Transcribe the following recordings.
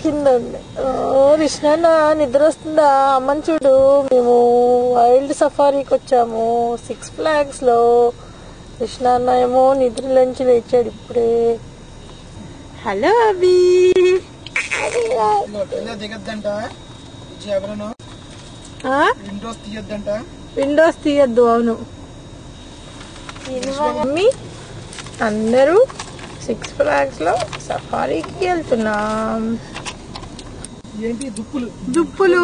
ఎక్కిందండి. కృష్ణ నిద్ర వస్తుందా? అమ్మని చూడు, మేము వైల్డ్ సఫారీకి వచ్చాము 6 Flags లో. కృష్ణ అన్న ఏమో నిద్రలోంచి లేచాడు ఇప్పుడే. హలో అభి. విండోస్ తీయద్దు. అవును, మమ్మీ అందరూ 6 Flags లో సఫారీకి వెళ్తున్నాం. ఏంటి దుప్పులు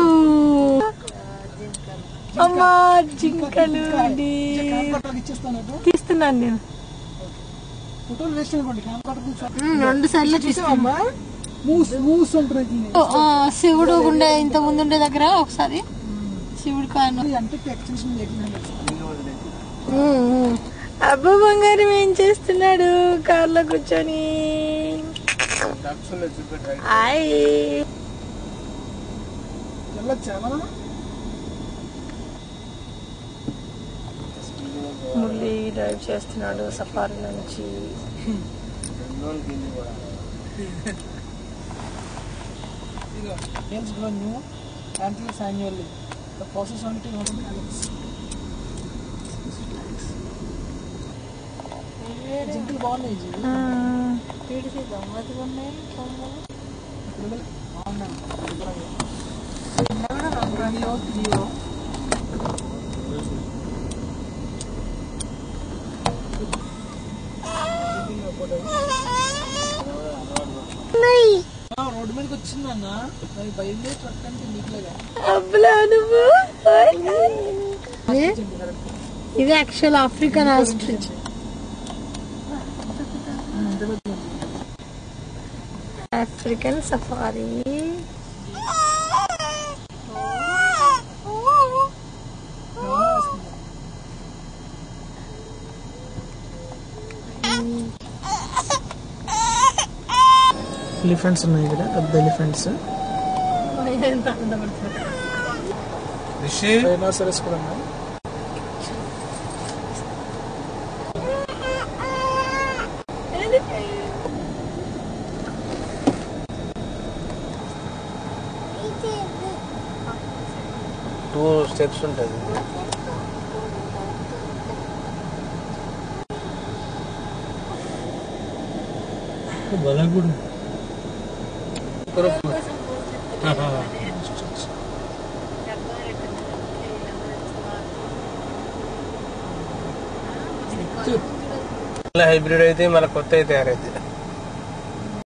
అమ్మా, జింకలు తీస్తున్నాను నేను. 2 సార్లు తీస్తామా. శివుడు ఉండే ఇంత ముందు ఉండే దగ్గర ఒకసారి శివుడు కాను. అబ్బా బంగారం ఏం చేస్తున్నాడు కార్లో కూర్చొని? మురళి డ్రైవ్ చేస్తున్నాడు సఫారీ నుంచి. జింకలు బాగున్నాయి. రోడ్డు మీదకి వచ్చిందన్న, బయలుదేరి ట్రక్ అంటే నీకులేగా. ఇది actual African ostrich. African safari. Elephants ఉన్నాయి ఇక్కడ, పెద్ద ఎలిఫెంట్స్. డైనోసారస్ కూడా ఉన్నాయి. టూ స్టెప్స్ ఉంటుంది. బలగుడు హైబ్రిడ్ అయితే మళ్ళీ కొత్త తయారైతే